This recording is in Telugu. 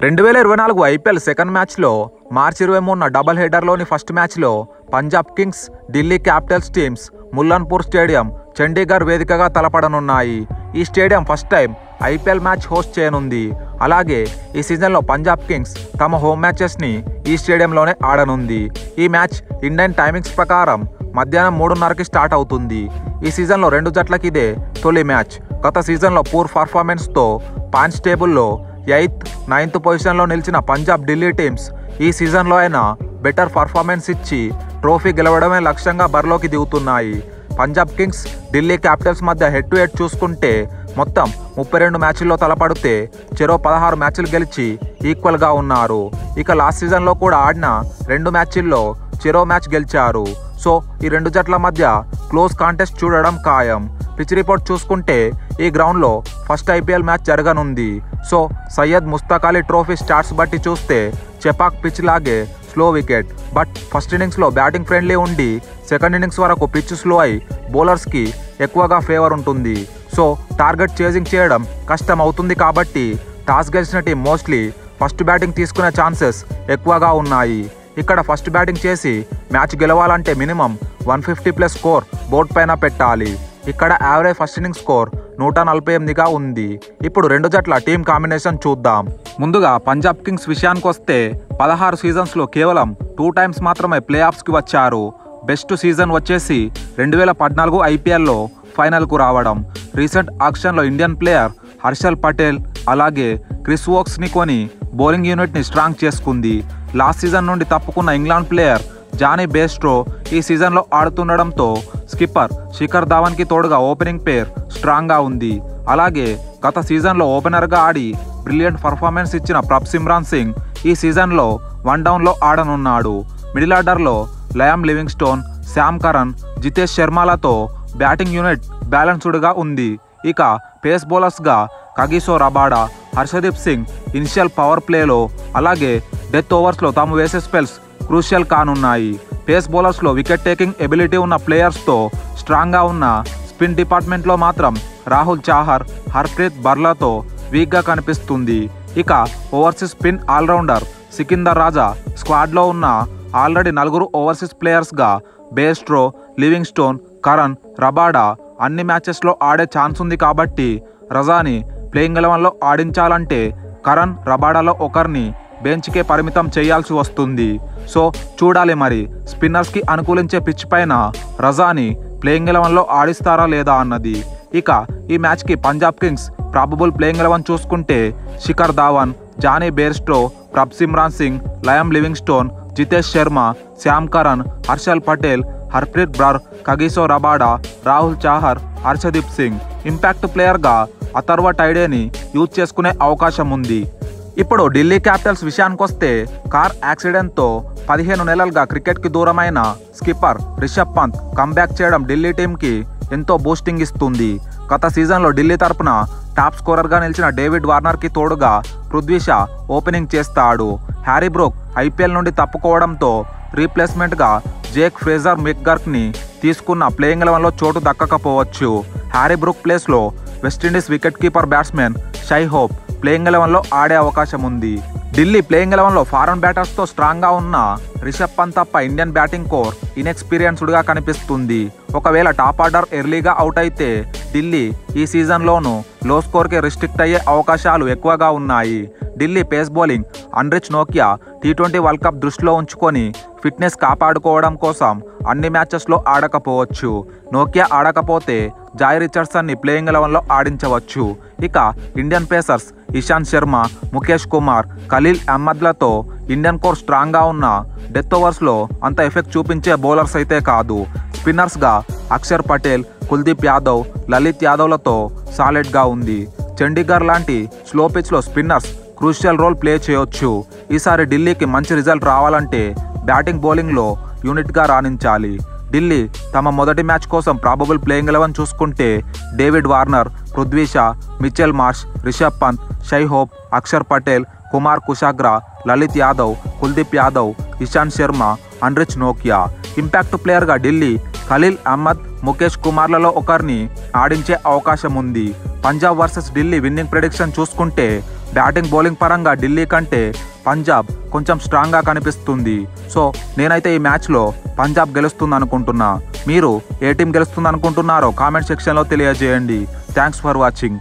2024 ఐపీఎల్ సెకండ్ మ్యాచ్లో మార్చి 23న డబుల్ హెడర్లోని ఫస్ట్ మ్యాచ్లో Punjab Kings, Delhi Capitals teams Mullanpur stadium, Chandigarh వేదికగా తలపడనున్నాయి. ఈ stadium first time IPL match host చేయనుంది. అలాగే ఈ సీజన్లో పంజాబ్ కింగ్స్ తమ హోమ్ మ్యాచెస్ని ఈ స్టేడియంలోనే ఆడనుంది. ఈ మ్యాచ్ ఇండియన్ టైమింగ్స్ ప్రకారం మధ్యాహ్నం 3:30కి స్టార్ట్ అవుతుంది. ఈ సీజన్లో రెండు జట్లకి ఇదే తొలి మ్యాచ్. గత సీజన్లో పూర్ పర్ఫార్మెన్స్తో పాయింట్స్ టేబుల్లో 8th, 9th పొజిషన్లో నిలిచిన పంజాబ్, ఢిల్లీ టీమ్స్ ఈ సీజన్లో అయినా బెటర్ పర్ఫార్మెన్స్ ఇచ్చి ట్రోఫీ గెలవడమే లక్ష్యంగా బరిలోకి దిగుతున్నాయి. పంజాబ్ కింగ్స్, ఢిల్లీ క్యాపిటల్స్ మధ్య హెడ్ టు హెడ్ చూసుకుంటే మొత్తం 32 మ్యాచ్ల్లో తలపడితే చెరో 16 మ్యాచ్లు గెలిచి ఈక్వల్గా ఉన్నారు. ఇక లాస్ట్ సీజన్లో కూడా ఆడిన 2 మ్యాచ్ల్లో చెరో మ్యాచ్ గెలిచారు. సో ఈ రెండు జట్ల మధ్య క్లోజ్ కాంటెస్ట్ చూడడం ఖాయం. పిచ్ రిపోర్ట్ చూసుకుంటే ఈ గ్రౌండ్లో ఫస్ట్ ఐపీఎల్ మ్యాచ్ జరగనుంది. So Syed Mushtaq Ali trophy starts బట్టి చూస్తే చెపాక్ పిచ్ లాగే స్లో వికెట్. బట్ ఫస్ట్ ఇన్నింగ్స్లో బ్యాటింగ్ ఫ్రెండ్లీ ఉండి సెకండ్ ఇన్నింగ్స్ వరకు పిచ్ స్లో అయి బౌలర్స్కి ఎక్కువగా ఫేవర్ ఉంటుంది. సో టార్గెట్ చేజింగ్ చేయడం కష్టం అవుతుంది. కాబట్టి టాస్ గెలిచిన టీం మోస్ట్లీ ఫస్ట్ బ్యాటింగ్ తీసుకునే ఛాన్సెస్ ఎక్కువగా ఉన్నాయి. ఇక్కడ ఫస్ట్ బ్యాటింగ్ చేసి మ్యాచ్ గెలవాలంటే మినిమం 150+ స్కోర్ బోర్డ్ పైన పెట్టాలి. ఇక్కడ యావరేజ్ ఫస్ట్ ఇన్నింగ్స్ స్కోర్ 148గా ఉంది. ఇప్పుడు రెండు జట్ల టీం కాంబినేషన్ చూద్దాం. ముందుగా పంజాబ్ కింగ్స్ విషయానికి వస్తే 16 సీజన్స్లో కేవలం 2 టైమ్స్ మాత్రమే ప్లే ఆఫ్స్కి వచ్చారు. బెస్ట్ సీజన్ వచ్చేసి 2014 ఐపీఎల్లో ఫైనల్కు రావడం. రీసెంట్ ఆక్షన్లో ఇండియన్ ప్లేయర్ హర్షల్ పటేల్ అలాగే క్రిస్ వోక్స్ని కొని బౌలింగ్ యూనిట్ని స్ట్రాంగ్ చేసుకుంది. లాస్ట్ సీజన్ నుండి తప్పుకున్న ఇంగ్లాండ్ ప్లేయర్ జానీ బేస్ట్రో ఈ సీజన్లో ఆడుతుండడంతో స్కిప్పర్ శిఖర్ ధావన్కి తోడుగా ఓపెనింగ్ పేర్ స్ట్రాంగ్గా ఉంది. అలాగే గత సీజన్లో ఓపెనర్గా ఆడి బ్రిలియంట్ పర్ఫార్మెన్స్ ఇచ్చిన ప్రభ్ సిమ్రాన్ సింగ్ ఈ సీజన్లో 1 డౌన్లో ఆడనున్నాడు. మిడిల్ ఆర్డర్లో Liam Livingstone, Sam Curran, Jitesh శర్మలతో బ్యాటింగ్ యూనిట్ బ్యాలెన్స్డ్గా ఉంది. ఇక పేస్ బౌలర్స్గా Kagiso Rabada, Harshdeep Singh initial power ప్లేలో అలాగే డెత్ ఓవర్స్లో తాము వేసే స్పెల్స్ క్రూషియల్ కానున్నాయి. పేస్ బౌలర్స్లో వికెట్ టేకింగ్ ఎబిలిటీ ఉన్న ప్లేయర్స్తో స్ట్రాంగ్గా ఉన్న స్పిన్ డిపార్ట్మెంట్లో మాత్రం రాహుల్ చాహర్, హర్ప్రీత్ బర్లాతో వీక్గా కనిపిస్తుంది. ఇక overseas spin allrounder Sikandar Raza స్క్వాడ్లో ఉన్న ఆల్రెడీ 4 ఓవర్సీస్ ప్లేయర్స్గా బేస్ట్రో, లివింగ్స్టోన్, కరణ్, రబాడా అన్ని మ్యాచెస్లో ఆడే ఛాన్స్ ఉంది. కాబట్టి రజాని ప్లేయింగ్ 11లో ఆడించాలంటే కరణ్, రబాడాలో ఒకరిని బెంచ్కే పరిమితం చేయాల్సి వస్తుంది. సో చూడాలి మరి స్పిన్నర్స్కి అనుకూలించే పిచ్ పైన రజాని ప్లేయింగ్ 11లో ఆడిస్తారా లేదా అన్నది. ఇక ఈ మ్యాచ్కి పంజాబ్ కింగ్స్ ప్రాబబుల్ ప్లేయింగ్ 11 చూసుకుంటే Shikhar Dhawan, Jonny Bairstow, Prabhsimran Singh, Liam Livingstone, Jitesh Sharma, Sam Curran, Harshal Patel, Harpreet Brar, Kagiso Rabada, Rahul Chahar, Harshdeep Singh. Impact ప్లేయర్గా అథర్వ టైడేని యూజ్ చేసుకునే అవకాశం ఉంది. ఇప్పుడు ఢిల్లీ క్యాపిటల్స్ విషయానికి వస్తే కార్ యాక్సిడెంట్తో 15 నెలలుగా క్రికెట్కి దూరమైన స్కిప్పర్ రిషబ్ పంత్ కంబ్యాక్ చేయడం ఢిల్లీ టీంకి ఎంతో బూస్టింగ్ ఇస్తుంది. గత సీజన్లో ఢిల్లీ తరపున టాప్ స్కోరర్గా నిలిచిన డేవిడ్ వార్నర్కి తోడుగా పృథ్వీ షా ఓపెనింగ్ చేస్తాడు. హ్యారీ బ్రూక్ ఐపీఎల్ నుండి తప్పుకోవడంతో రీప్లేస్మెంట్గా జేక్ ఫ్రేజర్ మెక్గర్క్ని తీసుకున్న ప్లేయింగ్ 11లో చోటు దక్కకపోవచ్చు. హ్యారీ బ్రూక్ ప్లేస్లో West Indies wicket keeper batsmen Shai Hope playing 11లో ఆడే అవకాశం ఉంది. ఢిల్లీ ప్లేయింగ్ 11లో ఫారెన్ బ్యాటర్స్తో స్ట్రాంగ్గా ఉన్న రిషబ్ పంత్ తప్ప ఇండియన్ బ్యాటింగ్ కోర్ ఇన్ఎక్స్పీరియన్స్డ్గా కనిపిస్తుంది. ఒకవేళ టాప్ ఆర్డర్ ఎర్లీగా అవుట్ అయితే ఢిల్లీ ఈ సీజన్లోనూ లో స్కోర్కి రిస్ట్రిక్ట్ అయ్యే అవకాశాలు ఎక్కువగా ఉన్నాయి. ఢిల్లీ పేస్ బౌలింగ్ అన్రిచ్ నోకియా T20 వరల్డ్ కప్ దృష్టిలో ఉంచుకొని ఫిట్నెస్ కాపాడుకోవడం కోసం అన్ని మ్యాచెస్లో ఆడకపోవచ్చు. నోకియా ఆడకపోతే జాయ్ రిచర్డ్సన్ని ప్లేయింగ్ 11లో ఆడించవచ్చు. ఇక ఇండియన్ పేసర్స్ ఇషాంత్ శర్మ, ముఖేష్ కుమార్, ఖలీల్ అహ్మద్లతో ఇండియన్ కోర్ స్ట్రాంగ్గా ఉన్న డెత్ ఓవర్స్లో అంత ఎఫెక్ట్ చూపించే బౌలర్స్ అయితే కాదు. స్పిన్నర్స్గా అక్షర్ పటేల్, కుల్దీప్ యాదవ్, లలిత్ యాదవ్లతో సాలిడ్గా ఉంది. చండీగఢ్ లాంటి స్లో పిచ్లో స్పిన్నర్స్ క్రూషియల్ రోల్ ప్లే చేయొచ్చు. ఈసారి ఢిల్లీకి మంచి రిజల్ట్ రావాలంటే బ్యాటింగ్ బౌలింగ్లో యూనిట్గా రాణించాలి. ఢిల్లీ తమ మొదటి మ్యాచ్ కోసం ప్రాబబుల్ ప్లేయింగ్ 11 చూసుకుంటే David Warner, Prithvi Shaw, Mitchell Marsh, Rishabh Pant, Shai Hope, Axar Patel, Kumar Kushagra, Lalit Yadav, Kuldeep Yadav, Ishant Sharma, Anrich నోకియా. ఇంపాక్ట్ ప్లేయర్గా ఢిల్లీ ఖలీల్ అహ్మద్, ముఖేష్ కుమార్లలో ఒకరిని ఆడించే అవకాశం ఉంది. Punjab versus Delhi winnowing prediction చూసుకుంటే బ్యాటింగ్ బౌలింగ్ పరంగా ఢిల్లీ కంటే పంజాబ్ కొంచెం స్ట్రాంగ్గా కనిపిస్తుంది. సో నేనైతే ఈ మ్యాచ్లో పంజాబ్ గెలుస్తుంది అనుకుంటున్నా. మీరు ఏ టీం గెలుస్తుంది అనుకుంటున్నారో కామెంట్ సెక్షన్లో తెలియజేయండి. Thanks for watching.